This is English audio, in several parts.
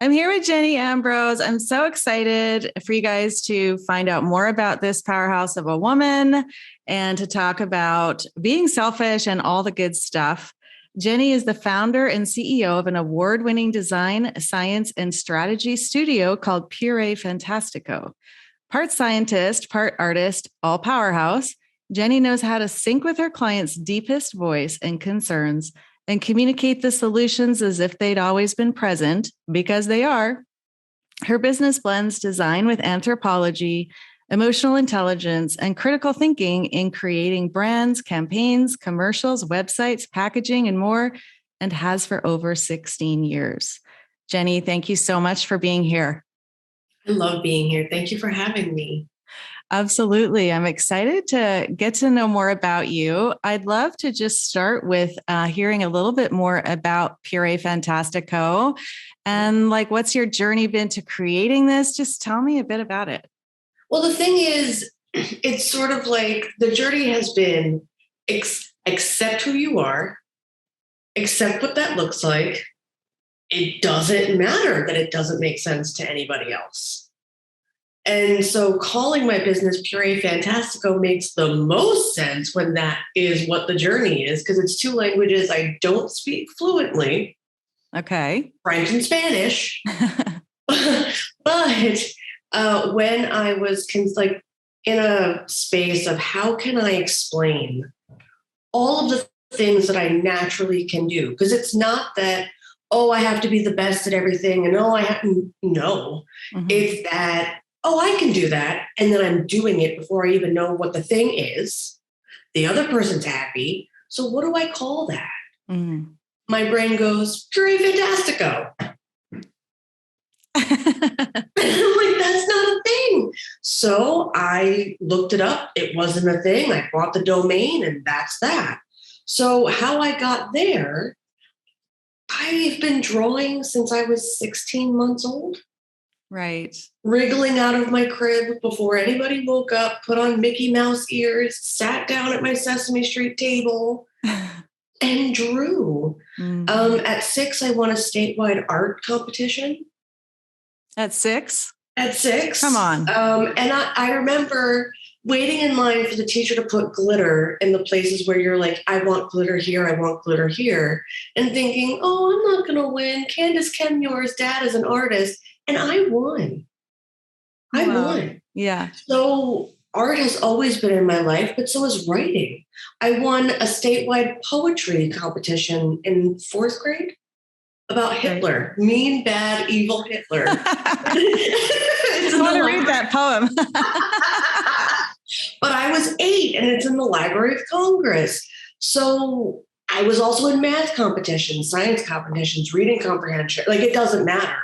I'm here with Jenny Ambrose. I'm so excited for you guys to find out more about this powerhouse of a woman and to talk about being selfish and all the good stuff. Jenny is the founder and CEO of an award-winning design, science, and strategy studio called Puree Fantastico. Part scientist, part artist, all powerhouse, Jenny knows how to sync with her clients' deepest voice and concerns and communicate the solutions as if they'd always been present, because they are. Her business blends design with anthropology, emotional intelligence, and critical thinking in creating brands, campaigns, commercials, websites, packaging, and more, and has for over 16 years. Jenny, thank you so much for being here. I love being here. Thank you for having me. Absolutely. I'm excited to get to know more about you. I'd love to just start with hearing a little bit more about Puree Fantastico and what's your journey been to creating this? Just tell me a bit about it. Well, the thing is, it's sort of like the journey has been accept who you are, accept what that looks like. It doesn't matter that it doesn't make sense to anybody else. And so calling my business Puree Fantastico makes the most sense when that is what the journey is, because it's two languages I don't speak fluently. Okay. French and Spanish. But when I was in a space of how can I explain all of the things that I naturally can do, because it's not that, oh, I have to be the best at everything and I have to, no. Mm-hmm. It's that, oh, I can do that. And then I'm doing it before I even know what the thing is. The other person's happy. So what do I call that? Mm. My brain goes, Puree Fantastico. I'm like, that's not a thing. So I looked it up. It wasn't a thing. I bought the domain and that's that. So how I got there, I've been drawing since I was 16 months old. Right. Wriggling out of my crib before anybody woke up, put on Mickey Mouse ears, sat down at my Sesame Street table and drew. Mm-hmm. At 6, I won a statewide art competition. At 6? At 6. Come on. And I remember waiting in line for the teacher to put glitter in the places where you're like, I want glitter here, I want glitter here. And thinking, oh, I'm not going to win. Candace Kenmure's dad is an artist. And I won. I won. Yeah. So art has always been in my life, but so is writing. I won a statewide poetry competition in 4th grade about Hitler. Right. Mean, bad, evil Hitler. I want to read that poem. But I was 8 and it's in the Library of Congress. So I was also in math competitions, science competitions, reading comprehension. It doesn't matter.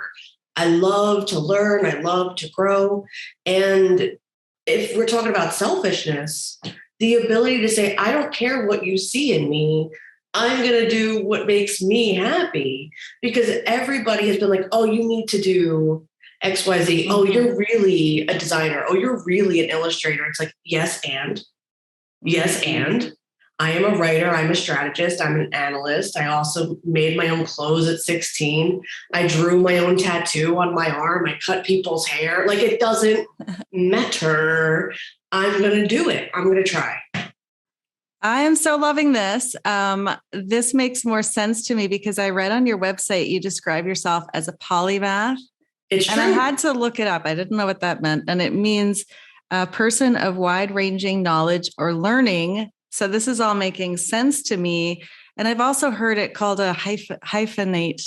I love to learn. I love to grow. And if we're talking about selfishness, the ability to say, I don't care what you see in me. I'm going to do what makes me happy, because everybody has been like, oh, you need to do X, Y, Z. Mm-hmm. Oh, you're really a designer. Oh, you're really an illustrator. It's like, yes, and. Yes, and. I am a writer. I'm a strategist. I'm an analyst. I also made my own clothes at 16. I drew my own tattoo on my arm. I cut people's hair. It doesn't matter. I'm going to do it. I'm going to try. I am so loving this. This makes more sense to me because I read on your website, you describe yourself as a polymath. It's true. And I had to look it up. I didn't know what that meant. And it means a person of wide-ranging knowledge or learning. So this is all making sense to me. And I've also heard it called a hyphenator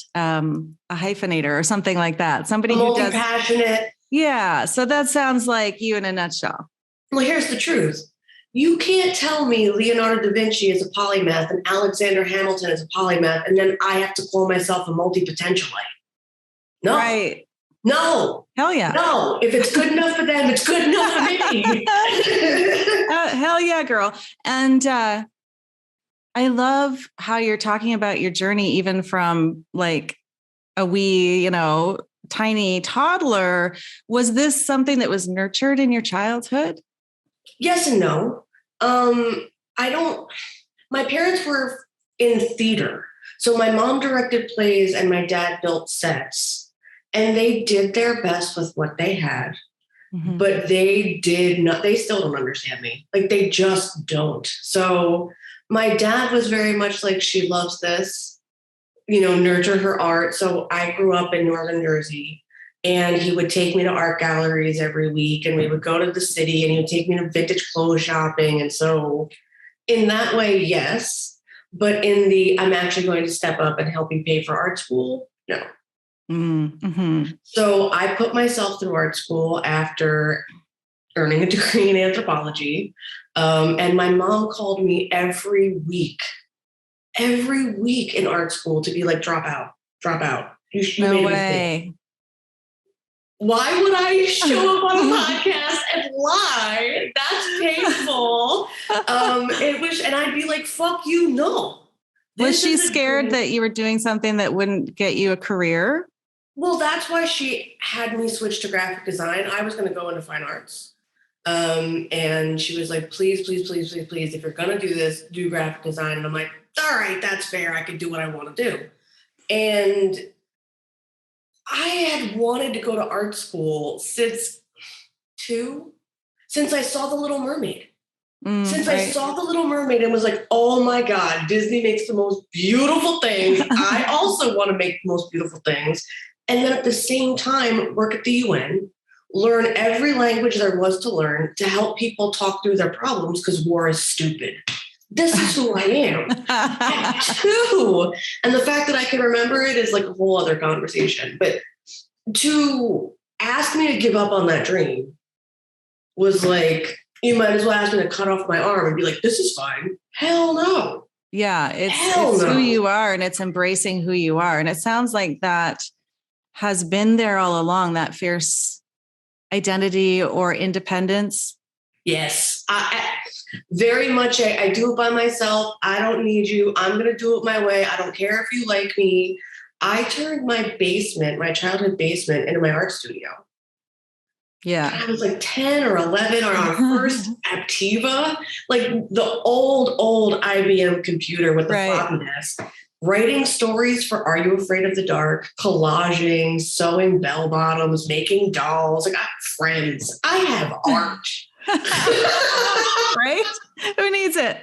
or something like that. Somebody who does passionate. Yeah. So that sounds like you in a nutshell. Well, here's the truth. You can't tell me Leonardo da Vinci is a polymath and Alexander Hamilton is a polymath, and then I have to call myself a multi-potentialite. No. Right. No. Hell yeah. No. If it's good enough for them, it's good enough for me. Hell yeah, girl. And I love how you're talking about your journey, even from a wee, tiny toddler. Was this something that was nurtured in your childhood? Yes and no. My parents were in theater. So my mom directed plays and my dad built sets. And they did their best with what they had, Mm-hmm. but they did not, they still don't understand me. Like they just don't. So my dad was very much like, she loves this, nurture her art. So I grew up in Northern Jersey and he would take me to art galleries every week and we would go to the city and he would take me to vintage clothes shopping. And so in that way, yes, but I'm actually going to step up and help you pay for art school. No. Mm-hmm. So I put myself through art school after earning a degree in anthropology. And my mom called me every week in art school to be like, drop out. You No made a way. mistake. Why would I show up on a podcast and lie? That's painful. And I'd be like, fuck you, no. Was she scared that you were doing something that wouldn't get you a career? Well, that's why she had me switch to graphic design. I was going to go into fine arts. And she was like, please, if you're going to do this, do graphic design. And I'm like, all right, that's fair. I can do what I want to do. And I had wanted to go to art school since I saw The Little Mermaid. I saw The Little Mermaid and was like, oh my God, Disney makes the most beautiful things. I also want to make the most beautiful things. And then at the same time, work at the UN, learn every language there was to learn to help people talk through their problems because war is stupid. This is who I am. Too. And the fact that I can remember it is like a whole other conversation. But to ask me to give up on that dream was like, you might as well ask me to cut off my arm and be like, this is fine. Hell no. Yeah, it's who you are and it's embracing who you are. And it sounds like that has been there all along, that fierce identity or independence. Yes, I very much. I do it by myself. I don't need you. I'm going to do it my way. I don't care if you like me. I turned my childhood basement, into my art studio. Yeah. I was like 10 or 11 on our first Aptiva, like the old IBM computer with the floppy disk, writing stories for Are You Afraid of the Dark, collaging, sewing bell bottoms, making dolls. Like I have friends. I have art. Right? Who needs it?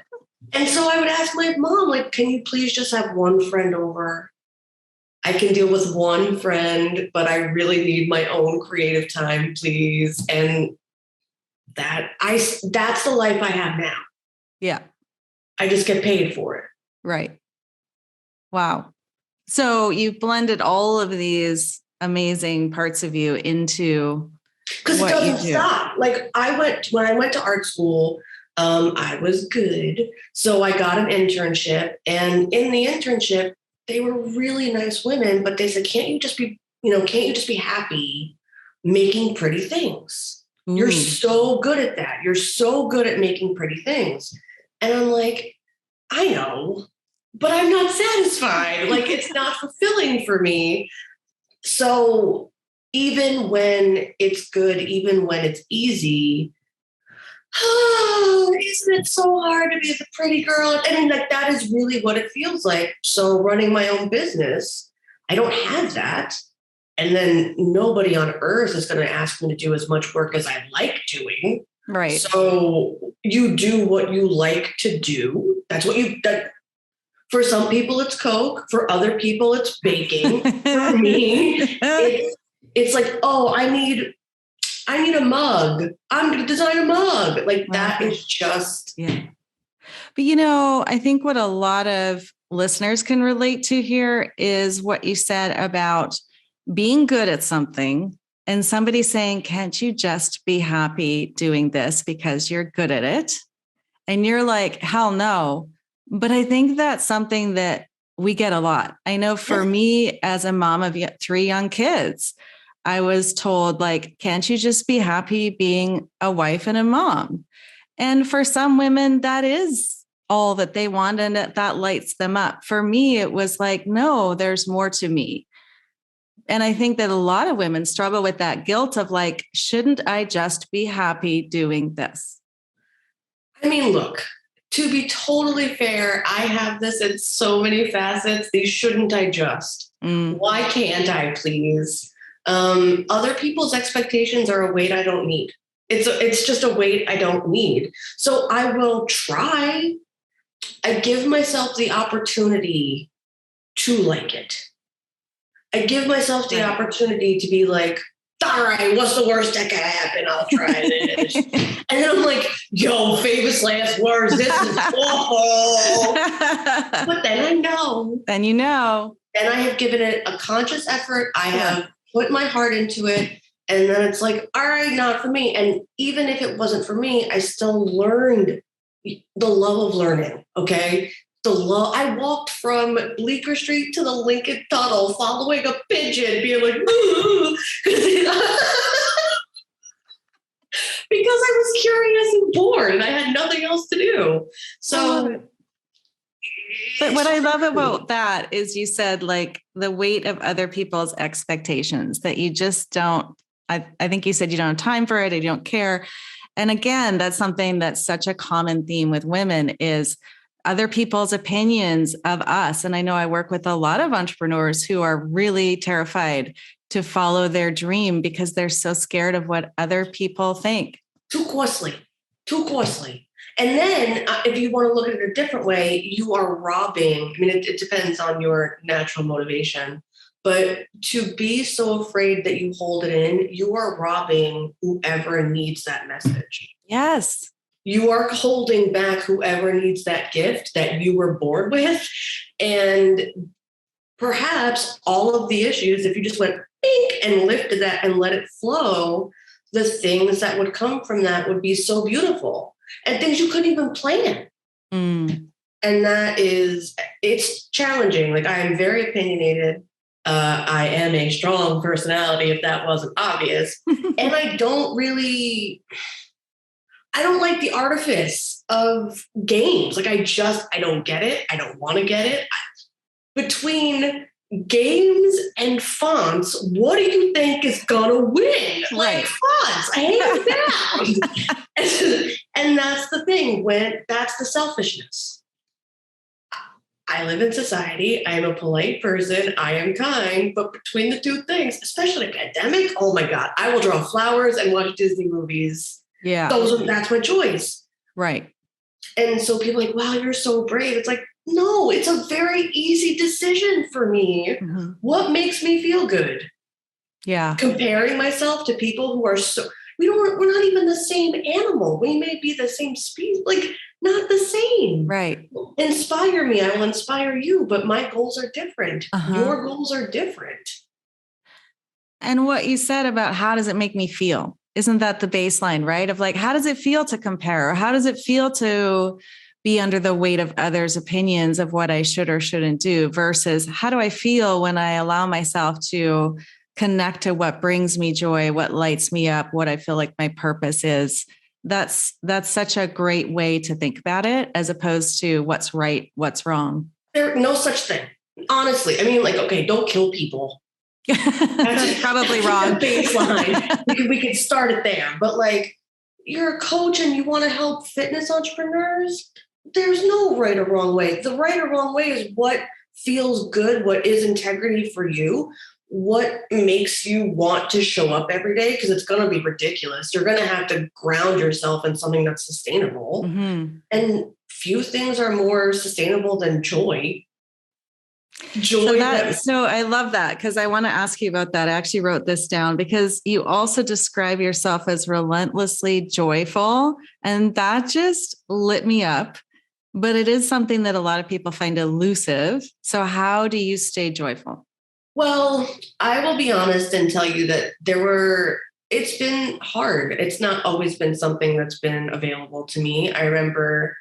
And so I would ask my mom, like, can you please just have one friend over? I can deal with one friend, but I really need my own creative time, please. And that's the life I have now. Yeah. I just get paid for it. Right. Wow. So you've blended all of these amazing parts of you into because it doesn't stop. Like when I went to art school, I was good. So I got an internship, and in the internship, they were really nice women, but they said, can't you just be happy making pretty things? Ooh. You're so good at that. You're so good at making pretty things. And I'm like, I know, but I'm not satisfied. Like it's not fulfilling for me. So even when it's good, even when it's easy, isn't it so hard to be the pretty girl? I mean, like that is really what it feels like. So running my own business, I don't have that. And then nobody on earth is going to ask me to do as much work as I like doing. Right. So you do what you like to do. That's what for some people it's Coke. For other people it's baking. For me, it's like, oh, I need a mug. I'm going to design a mug. Like that is just. Yeah. But I think what a lot of listeners can relate to here is what you said about being good at something and somebody saying, can't you just be happy doing this because you're good at it? And you're like, hell no. But I think that's something that we get a lot. I know for me as a mom of 3 young kids, I was told, like, can't you just be happy being a wife and a mom? And for some women, that is all that they want and that lights them up. For me, it was like, no, there's more to me. And I think that a lot of women struggle with that guilt of like, shouldn't I just be happy doing this? I mean, look, to be totally fair, I have this in so many facets. These shouldn't I just? Why can't I, please? Other people's expectations are a weight I don't need. It's just a weight I don't need. So I will try. I give myself the opportunity to like it. I give myself the opportunity to be like, all right, what's the worst that can happen? I'll try this. And then I'm like, yo, famous last words. This is awful. But then I know. Then you know. And I have given it a conscious effort. I have put my heart into it. And then it's like, all right, not for me. And even if it wasn't for me, I still learned the love of learning. Okay. I walked from Bleecker Street to the Lincoln Tunnel, following a pigeon, being like, ooh, because I was curious and bored and I had nothing else to do. So, but what I love about that is you said like the weight of other people's expectations that you just don't, I think you said you don't have time for it. You don't care. And again, that's something that's such a common theme with women is other people's opinions of us. And I know I work with a lot of entrepreneurs who are really terrified to follow their dream because they're so scared of what other people think. Too costly. And then if you want to look at it a different way, you are robbing. I mean, it depends on your natural motivation, but to be so afraid that you hold it in, you are robbing whoever needs that message. Yes. You are holding back whoever needs that gift that you were bored with. And perhaps all of the issues, if you just went bink and lifted that and let it flow, the things that would come from that would be so beautiful and things you couldn't even plan. And it's challenging. Like I am very opinionated. I am a strong personality, if that wasn't obvious. And I don't like the artifice of games. Like I don't get it. I don't want to get it. Between games and fonts, what do you think is gonna win? Like fonts, hands down. And that's the thing. That's the selfishness. I live in society. I am a polite person. I am kind. But between the two things, especially a pandemic, oh my God, I will draw flowers and watch Disney movies. Yeah. That's my choice. Right. And so people are like, wow, you're so brave. It's like, no, it's a very easy decision for me. Mm-hmm. What makes me feel good? Yeah. Comparing myself to people who are we're not even the same animal. We may be the same species, like not the same. Right. Inspire me. I will inspire you, but my goals are different. Your goals are different. And what you said about how does it make me feel? Isn't that the baseline, right? Of like, how does it feel to compare? Or how does it feel to be under the weight of others' opinions of what I should or shouldn't do versus how do I feel when I allow myself to connect to what brings me joy, what lights me up, what I feel like my purpose is. That's such a great way to think about it as opposed to what's right, what's wrong. There's no such thing. Honestly, I mean, like, okay, don't kill people. That's probably wrong. Baseline. We could start it there. But like, you're a coach and you want to help fitness entrepreneurs. There's no right or wrong way. The right or wrong way is what feels good, what is integrity for you, what makes you want to show up every day, because it's going to be ridiculous. You're going to have to ground yourself in something that's sustainable. Mm-hmm. And few things are more sustainable than joy. So I love that because I want to ask you about that. I actually wrote this down because you also describe yourself as relentlessly joyful, and that just lit me up. But it is something that a lot of people find elusive. So how do you stay joyful? Well, I will be honest and tell you that it's been hard. It's not always been something that's been available to me. I remember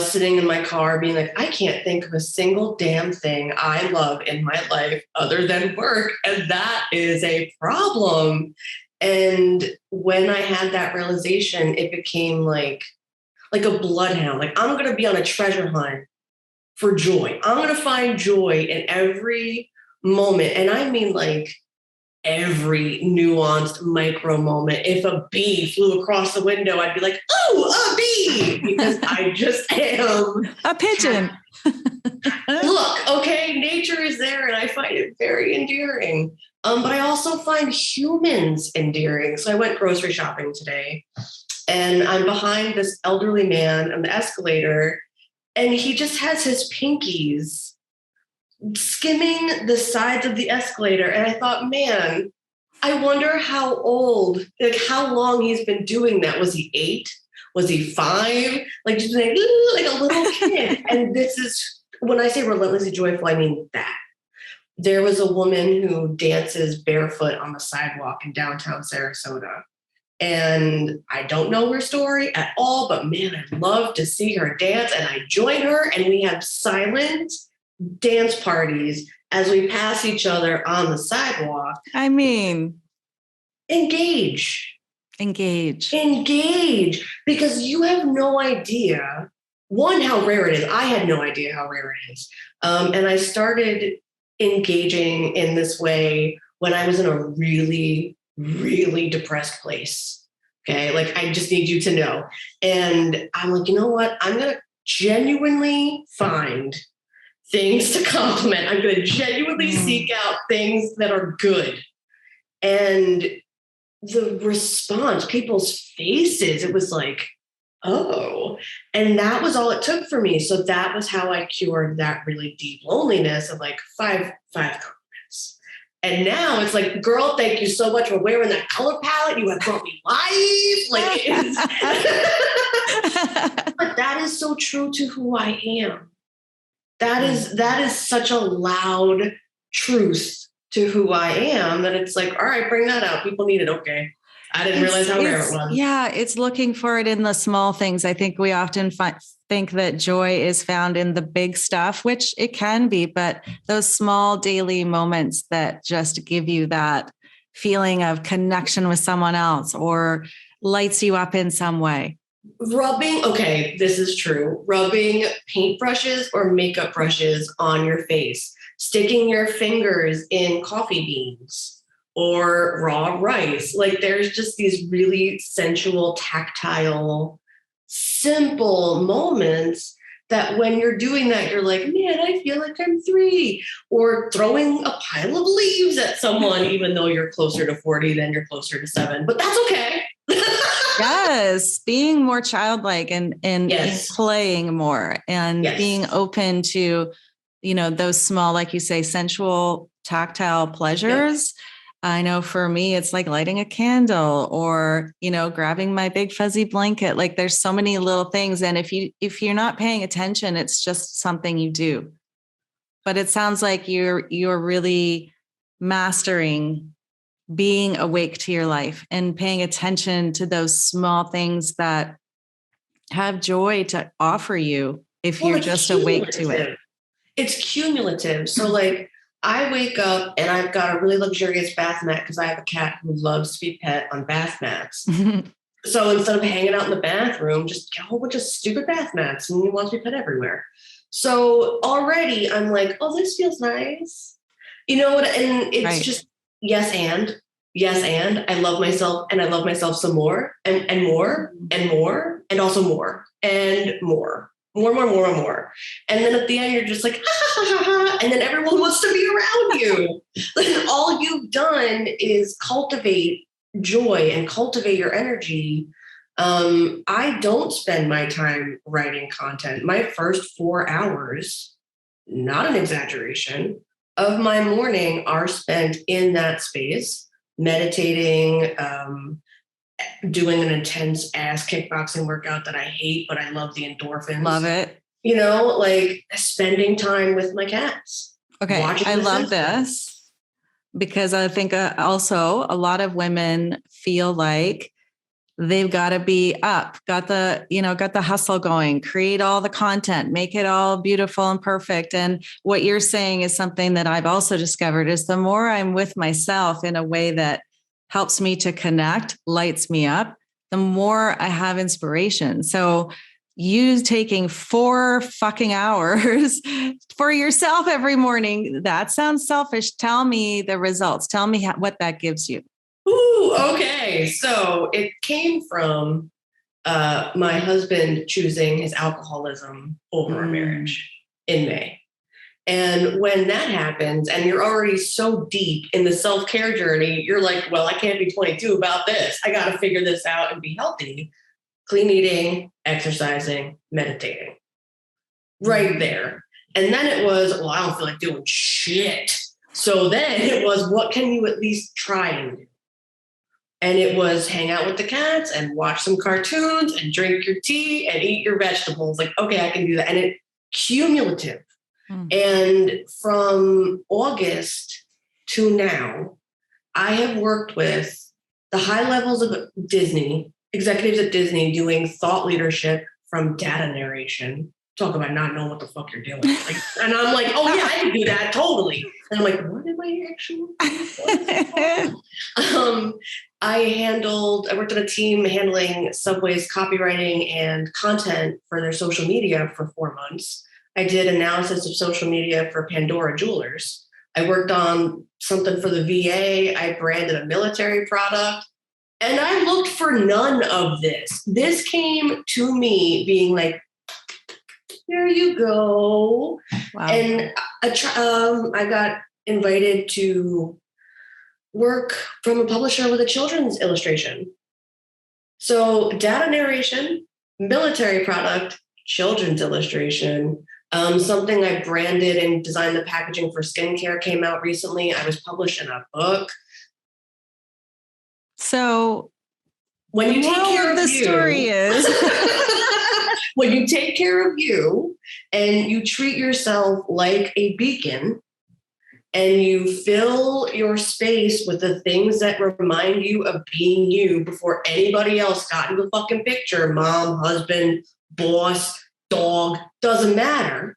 sitting in my car being like, I can't think of a single damn thing I love in my life other than work. And that is a problem. And when I had that realization, it became like a bloodhound. Like, I'm going to be on a treasure hunt for joy. I'm going to find joy in every moment. And I mean, like, every nuanced micro moment. If a bee flew across the window, I'd be like, oh, a bee, because I just am a pigeon. Look, okay, nature is there and I find it very endearing. But I also find humans endearing. So I went grocery shopping today and I'm behind this elderly man on the escalator and he just has his pinkies skimming the sides of the escalator. And I thought, man, I wonder how old, like how long he's been doing that. Was he 8? Was he 5? Like just like a little kid. And this is, when I say relentlessly joyful, I mean that. There was a woman who dances barefoot on the sidewalk in downtown Sarasota. And I don't know her story at all, but man, I'd love to see her dance. And I join her and we have silent dance parties as we pass each other on the sidewalk. I mean, engage, because you have no idea, one, how rare it is. I had no idea how rare it is. And I started engaging in this way when I was in a really, really depressed place. Okay. Like, I just need you to know. And I'm like, you know what? I'm going to genuinely find things to compliment. I'm going to genuinely seek out things that are good. And the response, people's faces, it was like, oh, and that was all it took for me. So that was how I cured that really deep loneliness of like five compliments. And now it's like, girl, thank you so much for wearing that color palette. You have brought me life. Like, but that is so true to who I am. That is such a loud truth to who I am that it's like, all right, bring that out. People need it. Okay. I didn't realize how rare it was. Yeah, it's looking for it in the small things. I think we often think that joy is found in the big stuff, which it can be, but those small daily moments that just give you that feeling of connection with someone else or lights you up in some way. Rubbing, okay, this is true. Rubbing paintbrushes or makeup brushes on your face, sticking your fingers in coffee beans or raw rice. Like, there's just these really sensual, tactile, simple moments that when you're doing that, you're like, man, I feel like I'm 3. Or throwing a pile of leaves at someone, even though you're closer to 40 than you're closer to 7. But that's okay. Yes, being more childlike and yes. playing more and yes. being open to, those small, like you say, sensual, tactile pleasures. Yep. I know for me, it's like lighting a candle or, grabbing my big fuzzy blanket. Like, there's so many little things. And if you're not paying attention, it's just something you do. But it sounds like you're really mastering being awake to your life and paying attention to those small things that have joy to offer you if you're just awake to it. It's cumulative. So like, I wake up and I've got a really luxurious bath mat because I have a cat who loves to be pet on bath mats. So instead of hanging out in the bathroom, just get a whole bunch of stupid bath mats and he wants to be pet everywhere. So already I'm like, oh, this feels nice. And it's right. Just yes and I love myself and I love myself some more and more and more and also more and more. More. And then at the end, you're just like, ha, ha, ha, ha, and then everyone wants to be around you. Like, all you've done is cultivate joy and cultivate your energy. I don't spend my time writing content. My first 4 hours, not an exaggeration, of my morning are spent in that space, meditating, doing an intense ass kickboxing workout that I hate, but I love the endorphins. Love it. Like spending time with my cats. Okay. I love this because I think also a lot of women feel like they've got to be up, got the hustle going, create all the content, make it all beautiful and perfect. And what you're saying is something that I've also discovered is the more I'm with myself in a way that helps me to connect, lights me up, the more I have inspiration. So, you taking 4 fucking hours for yourself every morning. That sounds selfish. Tell me the results. Tell me what that gives you. Ooh, okay. So it came from my husband choosing his alcoholism over our marriage in May. And when that happens and you're already so deep in the self-care journey, you're like, well, I can't be 22 about this. I got to figure this out and be healthy. Clean eating, exercising, meditating. Right there. And then it was, well, I don't feel like doing shit. So then it was, what can you at least try and do? And it was hang out with the cats and watch some cartoons and drink your tea and eat your vegetables. Like, okay, I can do that. And it cumulative. And from August to now, I have worked with the high levels of Disney, executives at Disney doing thought leadership from data narration. Talk about not knowing what the fuck you're doing. Like, and I'm like, oh yeah, I can do that totally. And I'm like, what am I actually doing? I worked on a team handling Subway's copywriting and content for their social media for 4 months. I did analysis of social media for Pandora Jewelers. I worked on something for the VA. I branded a military product. And I looked for none of this. This came to me being like, here you go. Wow. And I got invited to work from a publisher with a children's illustration. So data narration, military product, children's illustration. Something I branded and designed the packaging for skincare came out recently. I was published in a book. So when you take care of the you, story is when you take care of you and you treat yourself like a beacon and you fill your space with the things that remind you of being you before anybody else got in the fucking picture, mom, husband, boss, dog, doesn't matter,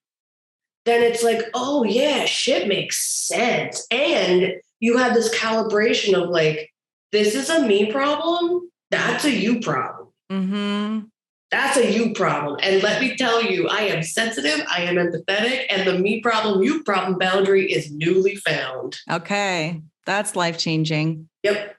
then it's like, oh yeah, shit makes sense. And you have this calibration of like, this is a me problem. That's a you problem. Mm-hmm. That's a you problem. And let me tell you, I am sensitive. I am empathetic. And the me problem, you problem boundary is newly found. Okay. That's life-changing. Yep.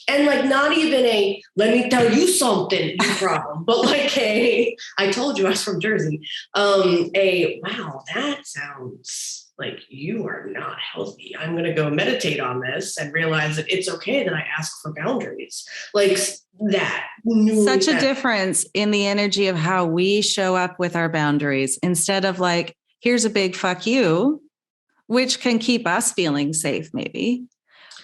And like not even a, let me tell you something, you problem, but like I told you I was from Jersey. Wow, that sounds like you are not healthy. I'm going to go meditate on this and realize that it's okay that I ask for boundaries. Like that. Such a difference in the energy of how we show up with our boundaries instead of like, here's a big fuck you, which can keep us feeling safe maybe.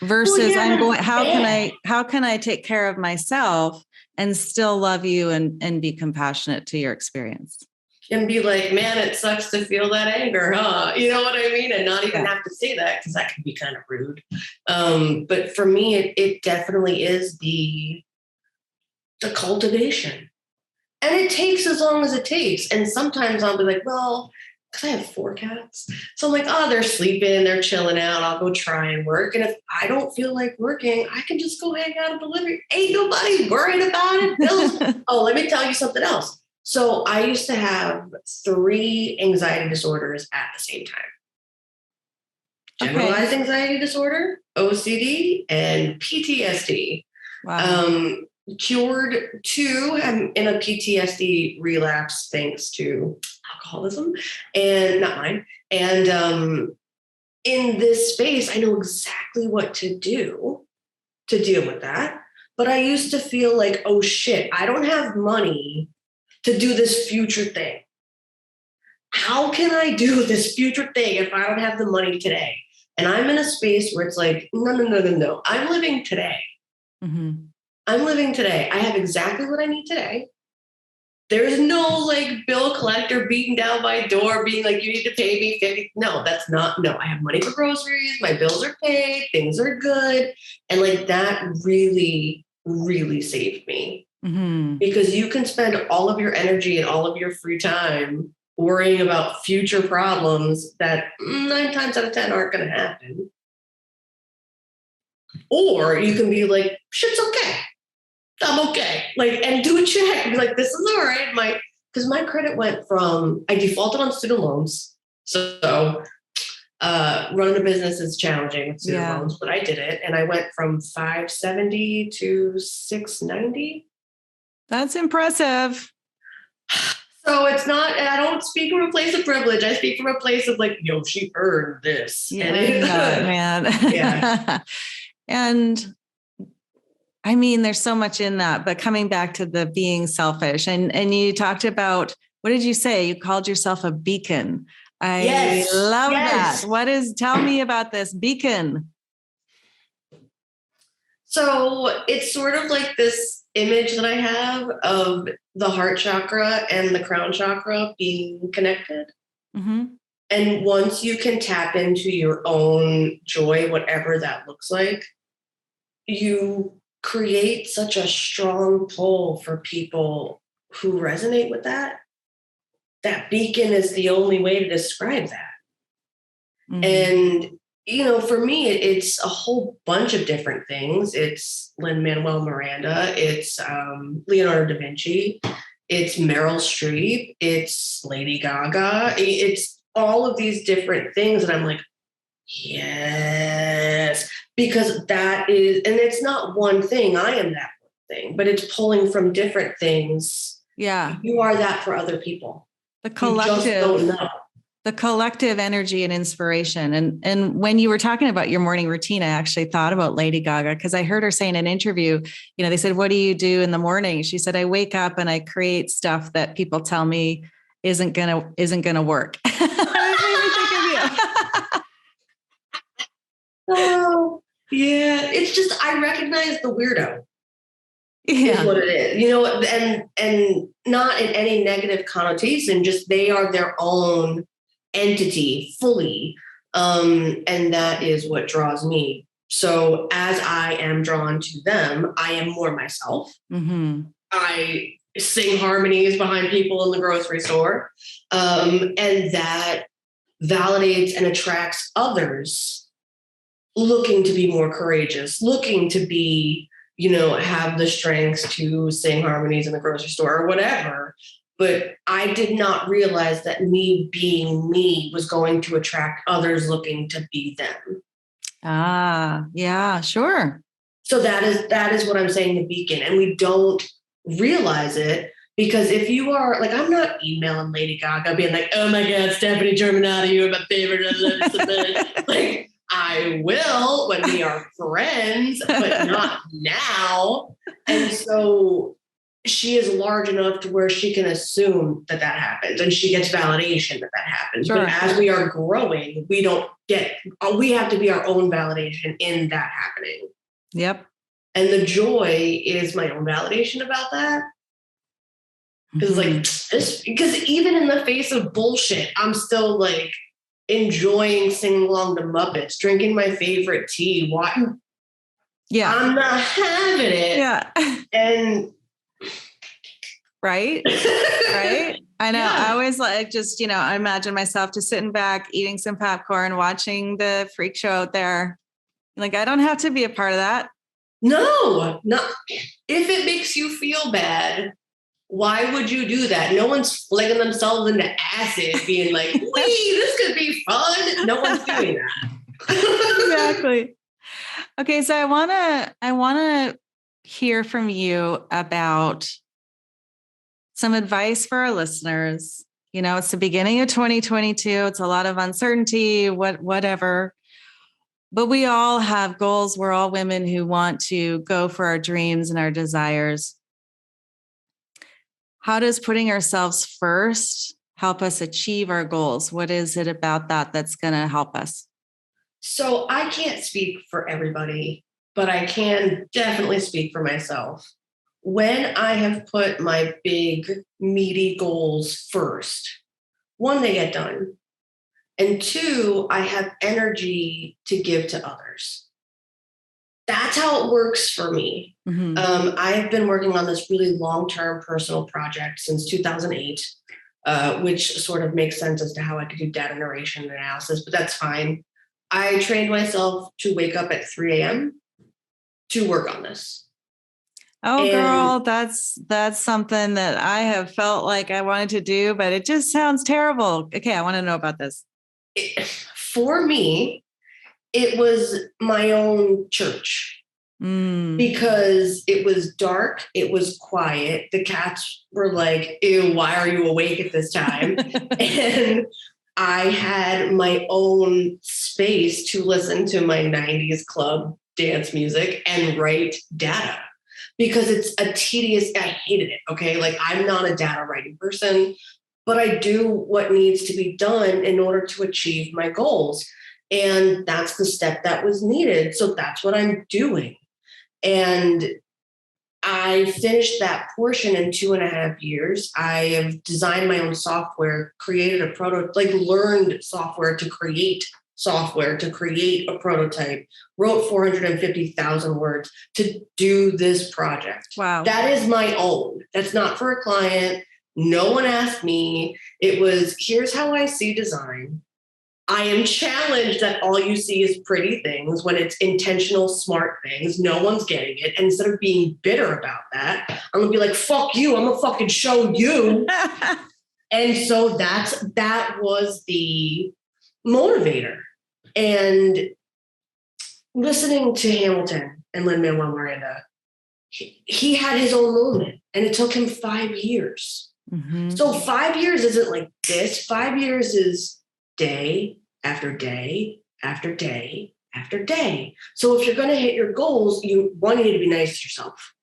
Versus how can I take care of myself and still love you and be compassionate to your experience? And be like, man, it sucks to feel that anger, huh? You know what I mean? And not even have to say that because that can be kind of rude. But for me, it definitely is the cultivation. And it takes as long as it takes. And sometimes I'll be like, well, because I have 4 cats. So I'm like, oh, they're sleeping, they're chilling out. I'll go try and work. And if I don't feel like working, I can just go hang out at the living. Ain't nobody worried about it. Bills. Oh, let me tell you something else. So I used to have 3 anxiety disorders at the same time. Generalized anxiety disorder, OCD, and PTSD. Wow. Cured 2. I'm in a PTSD relapse thanks to alcoholism and not mine. And in this space, I know exactly what to do to deal with that. But I used to feel like, oh shit, I don't have money to do this future thing. How can I do this future thing if I don't have the money today? And I'm in a space where it's like, no. I'm living today. Mm-hmm. I'm living today. I have exactly what I need today. There's no like bill collector beating down my door being like, you need to pay me 50. No, that's not. No, I have money for groceries. My bills are paid. Things are good. And like that really, really saved me. Mm-hmm. Because you can spend all of your energy and all of your free time worrying about future problems that 9 times out of 10 aren't going to happen. Or you can be like, shit's okay. I'm okay. Like, and do a check. Be like, this is all right. because my credit went from, I defaulted on student loans. So running a business is challenging with student loans, but I did it. And I went from 570 to 690. That's impressive. So it's not, I don't speak from a place of privilege. I speak from a place of like, she earned this. Yeah, man. Yeah. And I mean, there's so much in that, but coming back to the being selfish and you talked about, what did you say? You called yourself a beacon. I love that. Tell me about this beacon. So it's sort of like this image that I have of the heart chakra and the crown chakra being connected. Mm-hmm. And once you can tap into your own joy, whatever that looks like, you create such a strong pull for people who resonate with that. That beacon is the only way to describe that. Mm-hmm. And for me, it's a whole bunch of different things. It's Lin-Manuel Miranda. It's Leonardo da Vinci. It's Meryl Streep. It's Lady Gaga. It's all of these different things. And I'm like, yes, because that is, and it's not one thing. I am that one thing, but it's pulling from different things. Yeah. You are that for other people. The collective. You just don't know. The collective energy and inspiration. And when you were talking about your morning routine, I actually thought about Lady Gaga because I heard her say in an interview, they said, what do you do in the morning? She said, I wake up and I create stuff that people tell me isn't gonna work. Oh, yeah. It's just, I recognize the weirdo. Yeah. Is what it is, and not in any negative connotation, just they are their own entity fully. And that is what draws me. So as I am drawn to them, I am more myself. Mm-hmm. I sing harmonies behind people in the grocery store. And that validates and attracts others looking to be more courageous, looking to be, have the strength to sing harmonies in the grocery store or whatever. But I did not realize that me being me was going to attract others looking to be them. Ah, yeah, sure. So that is what I'm saying, the beacon. And we don't realize it because if you are like, I'm not emailing Lady Gaga being like, oh my God, Stephanie Germanotta, you are my favorite. Like, I will when we are friends, but not now. And so she is large enough to where she can assume that happens and she gets validation that happens. Sure. But as we are growing, we have to be our own validation in that happening. Yep. And the joy is my own validation about that. Because because even in the face of bullshit, I'm still like enjoying singing along to Muppets, drinking my favorite tea. Yeah. I'm not having it. Yeah. And right. Right. I know. Yeah. I always I imagine myself just sitting back, eating some popcorn, watching the freak show out there. Like, I don't have to be a part of that. No, not if it makes you feel bad. Why would you do that? No one's flicking themselves into acid being like, wee, this could be fun. No one's doing that. Exactly. Okay. So I want to hear from you about some advice for our listeners. It's the beginning of 2022. It's a lot of uncertainty, whatever. But we all have goals. We're all women who want to go for our dreams and our desires. How does putting ourselves first help us achieve our goals? What is it about that that's going to help us? So I can't speak for everybody, but I can definitely speak for myself. When I have put my big, meaty goals first, one, they get done. And two, I have energy to give to others. That's how it works for me. Mm-hmm. I've been working on this really long-term personal project since 2008, which sort of makes sense as to how I could do data narration and analysis, but that's fine. I trained myself to wake up at 3 a.m. to work on this. Oh, girl, that's something that I have felt like I wanted to do, but it just sounds terrible. Okay, I want to know about this. For me, it was my own church. Because it was dark, it was quiet. The cats were like, ew, why are you awake at this time? And I had my own space to listen to my 90s club dance music and write data because it's a tedious, I hated it. Okay. Like I'm not a data writing person, but I do what needs to be done in order to achieve my goals. And that's the step that was needed. So that's what I'm doing. And I finished that portion in 2.5 years. I have designed my own software, created a prototype, like learned software to create a prototype, wrote 450,000 words to do this project. Wow. That is my own. That's not for a client. No one asked me. It was, here's how I see design. I am challenged that all you see is pretty things when it's intentional, smart things. No one's getting it. And instead of being bitter about that, I'm going to be like, fuck you. I'm going to fucking show you. And so that was the motivator. And listening to Hamilton and Lin-Manuel Miranda, he had his own moment and it took him 5 years. Mm-hmm. So 5 years isn't like this. 5 years is day after day after day after day. So if you're going to hit your goals, you need to be nice to yourself.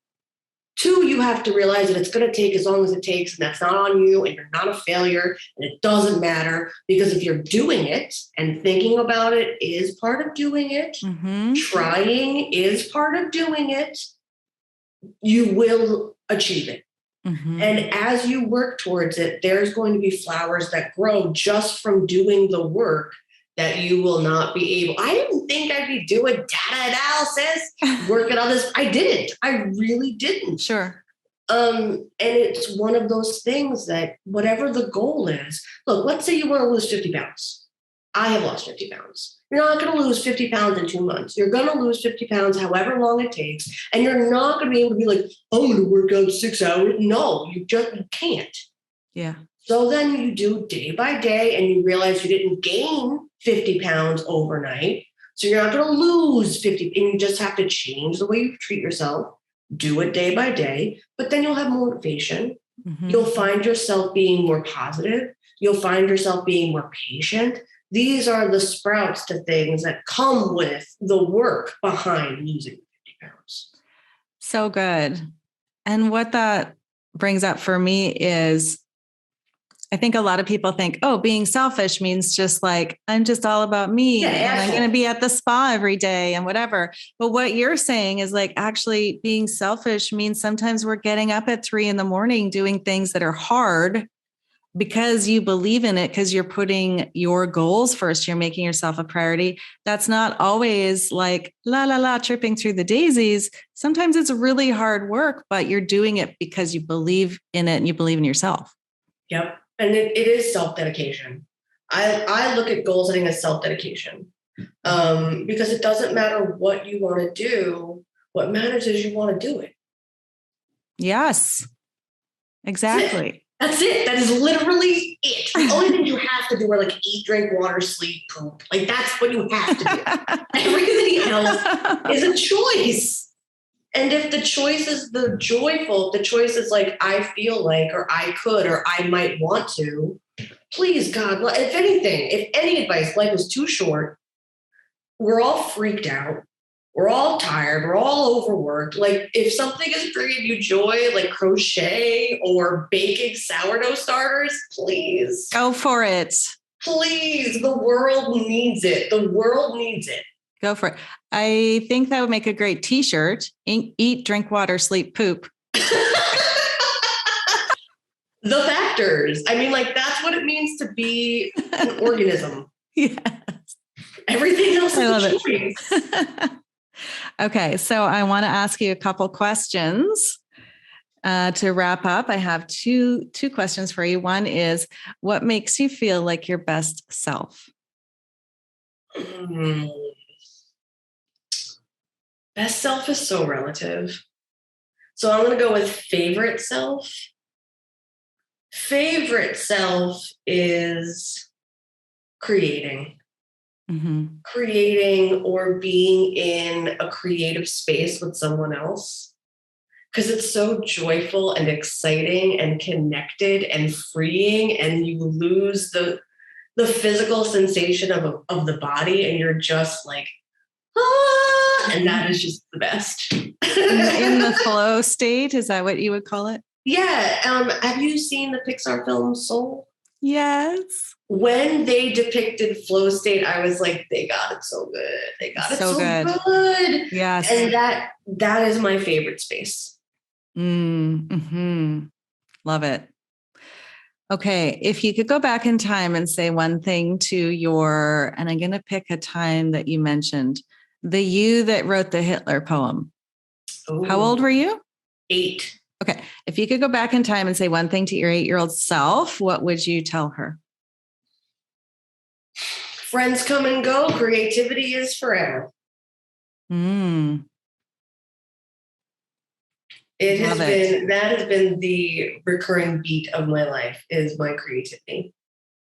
2, you have to realize that it's going to take as long as it takes, and that's not on you, and you're not a failure, and it doesn't matter, because if you're doing it and thinking about it is part of doing it, mm-hmm. trying is part of doing it, you will achieve it. Mm-hmm. And as you work towards it, there's going to be flowers that grow just from doing the work that you will not be able. I didn't think I'd be doing data analysis, working on this. I didn't. I really didn't. Sure. And it's one of those things that whatever the goal is, look, let's say you want to lose 50 pounds. I have lost 50 pounds. You're not going to lose 50 pounds in 2 months. You're going to lose 50 pounds however long it takes. And you're not going to be able to be like, I'm going to work out 6 hours. No, you can't. Yeah. So then you do day by day and you realize you didn't gain 50 pounds overnight. So you're not going to lose 50. And you just have to change the way you treat yourself. Do it day by day. But then you'll have motivation. Mm-hmm. You'll find yourself being more positive. You'll find yourself being more patient. These are the sprouts to things that come with the work behind losing 50 pounds. So good. And what that brings up for me is, I think a lot of people think, oh, being selfish means just like, I'm just all about me and I'm going to be at the spa every day and whatever. But what you're saying is like, actually being selfish means sometimes we're getting up at 3 a.m. doing things that are hard because you believe in it, because you're putting your goals first, you're making yourself a priority. That's not always like tripping through the daisies. Sometimes it's really hard work, but you're doing it because you believe in it and you believe in yourself. Yep. And it is self-dedication. I look at goal setting as self-dedication because it doesn't matter what you want to do. What matters is you want to do it. Yes, exactly. That's it. That is literally it. The only thing you have to do are like eat, drink, water, sleep, poop. Like that's what you have to do. Everything else is a choice. And if the choice is the joyful, the choice is like, I feel like, or I could, or I might want to, please, God, if anything, if any advice, life is too short. We're all freaked out. We're all tired. We're all overworked. Like if something is bringing you joy, like crochet or baking sourdough starters, please. Go for it. Please. The world needs it. The world needs it. Go for it. I think that would make a great t-shirt. Eat, drink, water, sleep, poop. The factors. I mean, like, that's what it means to be an organism. Yes. Everything else is a choice. Okay. So I want to ask you a couple questions to wrap up. I have two questions for you. One is, what makes you feel like your best self? Best self is so relative. So I'm going to go with favorite self. Favorite self is creating. Creating or being in a creative space with someone else. Because it's so joyful and exciting and connected and freeing, and you lose the physical sensation of the body, and you're just like, and that is just the best. In the flow state, is that what you would call it? Yeah. Have you seen the Pixar film Soul? Yes. When they depicted flow state, I was like, they got it so good. They got it so good. Yes. And that is my favorite space. Mm-hmm. Love it. Okay. If you could go back in time and say one thing to and I'm going to pick a time that you mentioned, the you that wrote the Hitler poem. Ooh. How old were you? 8. Okay. If you could go back in time and say one thing to your 8-year-old self, what would you tell her? Friends come and go. Creativity is forever. That has been the recurring beat of my life, is my creativity.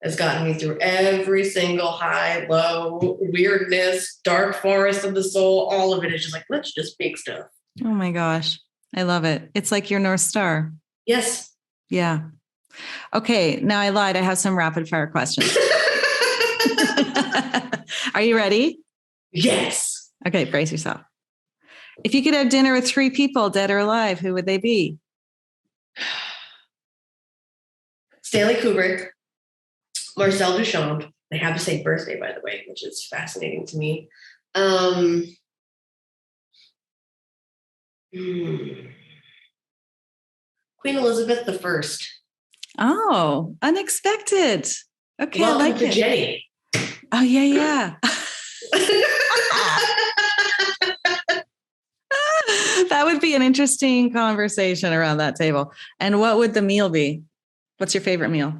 Has gotten me through every single high, low, weirdness, dark forest of the soul. All of it is just like, let's just make stuff. Oh my gosh. I love it. It's like your North Star. Yes. Yeah. Okay. Now I lied. I have some rapid fire questions. Are you ready? Yes. Okay. Brace yourself. If you could have dinner with 3 people, dead or alive, who would they be? Stanley Kubrick, Marcel Duchamp. They have the same birthday, by the way, which is fascinating to me. Queen Elizabeth I. Oh, unexpected. Okay, welcome I like to it. Jenny. Oh, yeah. That would be an interesting conversation around that table. And what would the meal be? What's your favorite meal?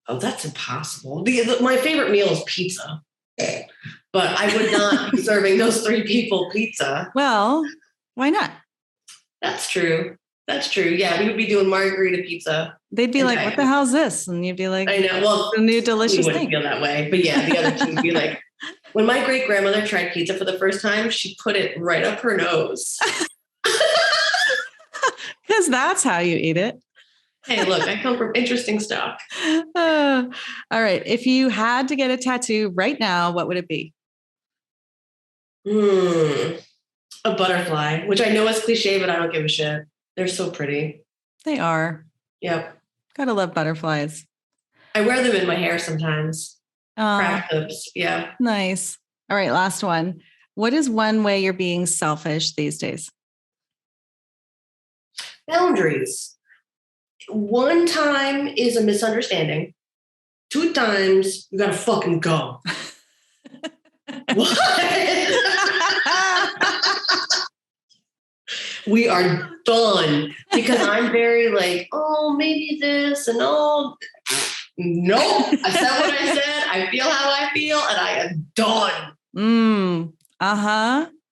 Oh, that's impossible. My favorite meal is pizza. But I would not be serving those 3 people pizza. Well, why not? That's true. Yeah, we would be doing margarita pizza. They'd be like, what the hell is this? And you'd be like, I know. Well, the new delicious we thing. wouldn't feel that way. But yeah, the other 2 would be like, when my great grandmother tried pizza for the first time, she put it right up her nose. Because that's how you eat it. Hey, look, I come from interesting stuff. All right. If you had to get a tattoo right now, what would it be? A butterfly, which I know is cliche, but I don't give a shit. They're so pretty. They are. Yep. Gotta love butterflies. I wear them in my hair sometimes. Craft clips. Yeah. Nice. All right. Last one. What is one way you're being selfish these days? Boundaries. 1 time is a misunderstanding. 2 times, you gotta fucking go. What? We are done. Because I'm very like, oh, maybe this and all. Nope. I said what I said. I feel how I feel, and I am done.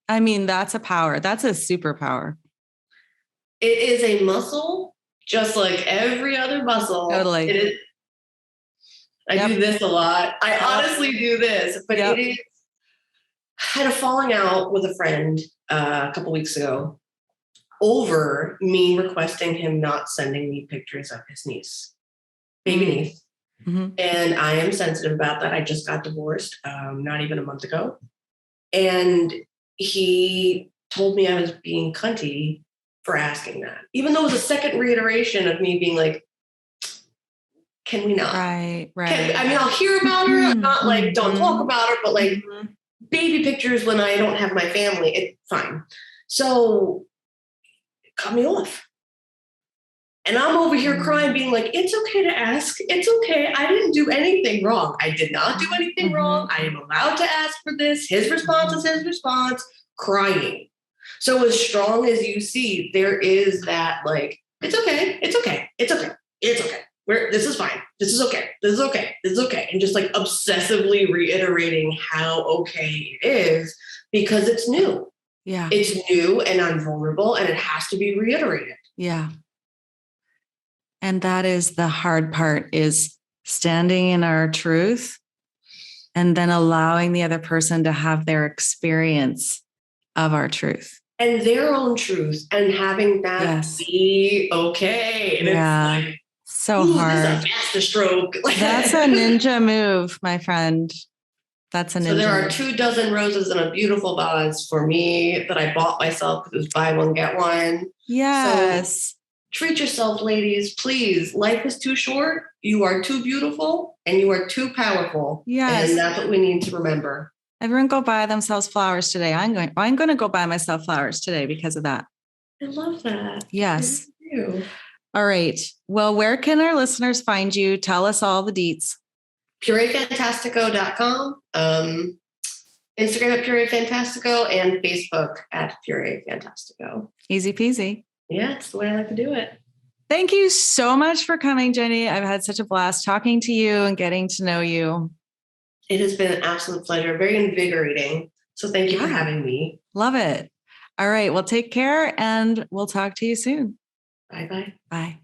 I mean, that's a power. That's a superpower. It is a muscle, just like every other muscle. Totally. It is. I do this a lot. I honestly do this, but it is. I had a falling out with a friend a couple weeks ago over me requesting him not sending me pictures of his niece, baby niece. And I am sensitive about that. I just got divorced not even a month ago. And he told me I was being cunty for asking that, even though it was a second reiteration of me being like, can we not? Right. I mean, I'll hear about her. I'm not like, don't talk about her, but like baby pictures when I don't have my family, it's fine. So it cut me off. And I'm over here crying, being like, it's okay to ask. It's okay. I didn't do anything wrong. I did not do anything wrong. I am allowed to ask for this. His response is his response, crying. So as strong as you see, there is that like, it's okay. It's okay. It's okay. It's okay. This is fine. This is okay. This is okay. This is okay. And just like obsessively reiterating how okay it is because it's new. Yeah. It's new and I'm vulnerable and it has to be reiterated. Yeah. And that is the hard part, is standing in our truth and then allowing the other person to have their experience of our truth. And their own truth, and having that be okay. And it's like, so hard. This is a masterstroke. That's a ninja move, my friend. That's a ninja. So there are move. 24 roses in a beautiful vase for me that I bought myself because it was buy one, get one. Yes. So treat yourself, ladies, please. Life is too short. You are too beautiful and you are too powerful. Yes. And that's what we need to remember. Everyone go buy themselves flowers today. I'm going to go buy myself flowers today because of that. I love that. Yes. Thank you. All right. Well, where can our listeners find you? Tell us all the deets. PureeFantastico.com, Instagram at Puree Fantastico, and Facebook at Puree Fantastico. Easy peasy. Yeah, it's the way I like to do it. Thank you so much for coming, Jenny. I've had such a blast talking to you and getting to know you. It has been an absolute pleasure, very invigorating. So thank you for having me. Love it. All right. Well, take care and we'll talk to you soon. Bye-bye. Bye.